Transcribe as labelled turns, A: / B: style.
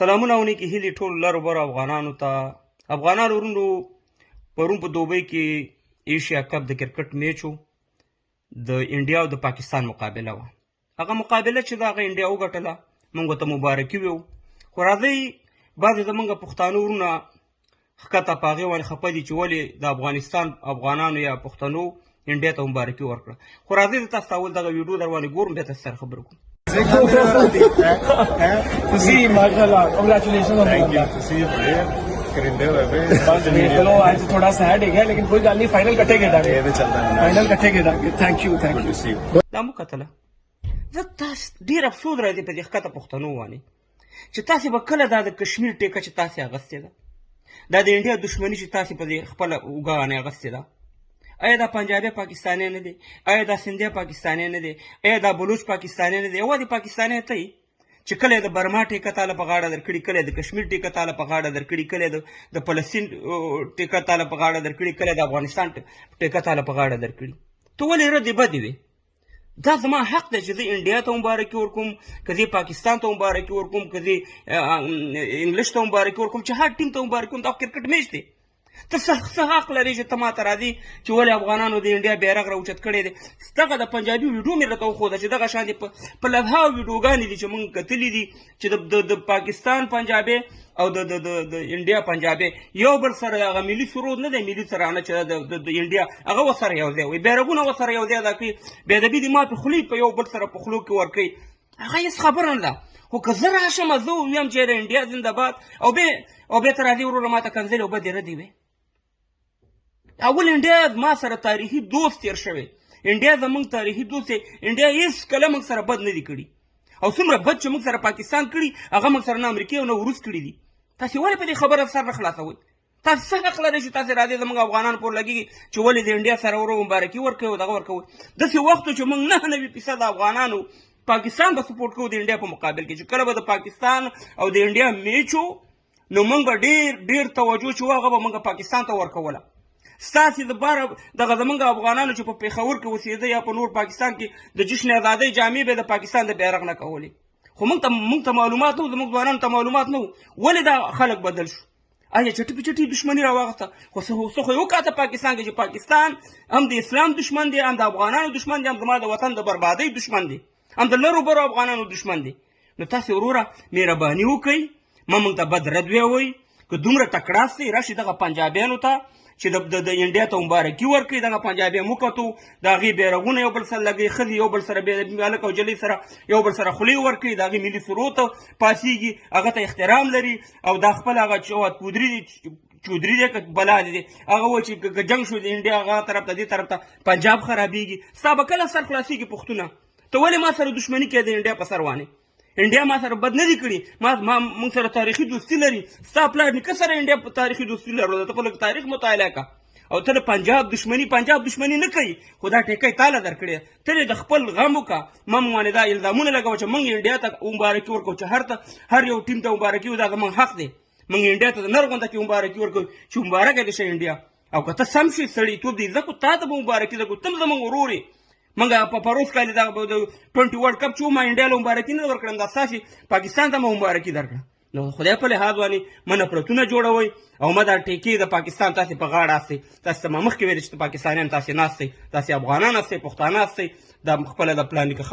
A: سلامونه او نیکې هیلې ټولو لرو برو افغانانو ته. افغانانو ورونو پرون په دوبۍ کې ایشیا کپ د کرکټ میچ و، د انډیا او د پاکستان مقابله وه. هغه مقابله چې د هغه انډیا وګټله، موږ ورته مبارکي ویو. خو راځئ بعضې زموږ پښتانه ورونه ښکته په هغې باندې خفه دي چې ولې د افغانستان افغانانو یا پښتنو انډیا ته مبارکي ورکړه. خو راځئ زه تاسو ته اول دغه ویډیو در باندې ګورم، بیا تاسو سره خبرې کوم.
B: Sí, माशाल्लाह, congratulations on चलो आज थोड़ा सैड है लेकिन कोई गल नहीं, फाइनल कट्ठे खेडांगे, फाइनल कट्ठे खेडांगे. Thank you
A: دا مو کتله. زه تاسو ډېر افسوس راځي په دې ښکته پښتنو باندې چې تاسې به کله دا د کشمیر ټیکه چې تاسې اخیستې ده، دا د انډیا دښمني چې تاسې په دې خپله اوږه باندې اخیستې ده، آیا دا پنجابی پاکستانی نه دی؟ آیا دا سندھی پاکستانی نه دی؟ آیا دا بلوچ پاکستانی نه دی؟ یوازې پاکستانی ته یې چې کله یې د برما ټیکه تاله په غاړه درکړي، کله یې د کشمیر ټیکه تاله په غاړه درکړي، کله یې د فلسطین ټیکه تاله په غاړه درکړي، کله یې د افغانستان ټیکه تاله په غاړه درکړي. ته ولې ردې بدې وې؟ دا زما حق دی چې زه انډیا ته مبارکي ورکوم، که زه پاکستان ته مبارکي ورکوم، که زه انګلیش ته مبارکي ورکوم، چې هر ټیم ته مبارکي ورکوم. دا کرکټ میچ دی. ته څه حق لرې چې ته ماته راځې چې ولې افغانانو د انډیا بیرغ راوچت کړی دی؟ دغه د پنجابي ویډیو مې راته وښوده چې دغه شان دي په لبها ویډیوګانې دي چې موږ کتلي دي چې د پاکستان پنجابي او د انډیا پنجابي یو بل سره هغه ملي سرود نه دی، ملي ترانه چې د انډیا هغه ورسره یو ځای وي، بیرغونه ورسره یو ځای ادا کوي، بېادبي دې ما په خولې په یو بل سره په خولو کې ورکوي. هغه هېڅ خبره نه ده. خو که زه راشم زه ووایم چې د انډیا زنده‌باد او بیا ته راځې وروره ما ته کنځلې او بدې ردې وې. اول انډیا ما سره تاریخي دوست تیر شوی، انډیا زموږ تاریخي دوست دی. انډیا هېڅ کله موږ سره بد نه دي کړي، او څومره بد چې موږ سره پاکستان کړي هغه موږ سره نه امریکې او نه روس کړي دي. تاسې ولې په دې خبره سر نه خلاصوئ؟ تاسې څه حق لرئ چې تاسې راځئ زموږ افغانان پورې لګېږي چې ولې د انډیا سره ورو مبارکي ورکوئ او دغه ورکوئ. داسې وخت و چې موږ 99% افغانانو پاکستان به سپورټ کوو د انډیا په مقابل کې، چې کله به د پاکستان او د انډیا میچ و نو موږ به ډېر توجه چې و هغه به موږ پاکستان ته ورکوله. ستاسې دپاره دغه زموږ افغانانو چې په پېښور کې اوسېده یا په نور پاکستان کې د جشن ازادۍ جامې به د پاکستان د بیرغ نه کولې. خو موږ ته معلومات نه و، زموږ ځوانانو ته معلومات نه و. ولې دا خلک بدل شو؟ آیا چټي په چټي دښمني راواغسته؟ خو څه خو یې وکاته پاکستان کې چې پاکستان هم د اسلام دښمن دی، هم د افغانانو دښمن دی، هم زما د وطن د بربادۍ دښمن دی، هم د لرو برو افغانانو دښمن دی. نو تاسې وروره مهرباني وکئ، مه موږ ته بد رد ویوئ. که دومره تکړه سئ راشئ دغه پنجابیانو ته چې د انډیا ته مبارکي ورکړي. دغه پنجابیان وکتو د هغې بیرغونه یو بل سره لګوي، ښځې یو بل سره هلک او جلۍ سره یو بل سره خولې ورکوي، د هغې ملي سرود ته پاڅېږي، هغه ته احترام لري. او دا خپل هغه چودري دی که بلا دی هغه وایي چې که جنګ شو د انډیا هغه طرف ته دې طرف ته پنجاب خرابېږي. ستا به کله سر خلاصېږي پښتونه؟ ته ولې ما سره دښمني کوې د انډیا په سر باندې؟ انډیا ما سره بد نه دي کړي، موږ سره تاریخي دوستي لري. ستا پلار نیکه سره انډیا په تاریخي دوستي لرلو. ته خو لږ تاریخ مطالعه کړه. او ته د پنجاب دښمني نه کوي، خو دا ټیکه یې تاله درکړې. ته یې د خپل غم وکړه، ما موږ باندې دا الزامونه لګوه چې موږ انډیا ته مبارکي ورکوو، چې هر یو ټیم ته مبارکي دا زموږ حق دی. موږ انډیا ته د نر غونډه کې مبارکي ورکوو چې مبارکه دې شي انډیا. او که ته سم شي سړیتوب دې زده کړو، تا ته به مبارکي درکړو، ته هم زموږ ورور یې. موږ په پروس کال د 20 ورلډ کپ چې ما انډیا له مبارکي نه ورکړم، دا ستاسې پاکستان ته مو مبارکي درکړه. نو خدای په لحاظ باندې مه نفرتونه جوړوئ او مه دا ټیکې د پاکستان تاسې په غاړه استئ. تاسې ته ما مخکې ویلې چې مخکې ویل چې پاکستانیان تاسې ناست دی، تاسې افغانان استئ، پښتانه استئ. دا خپله د پلان لیکه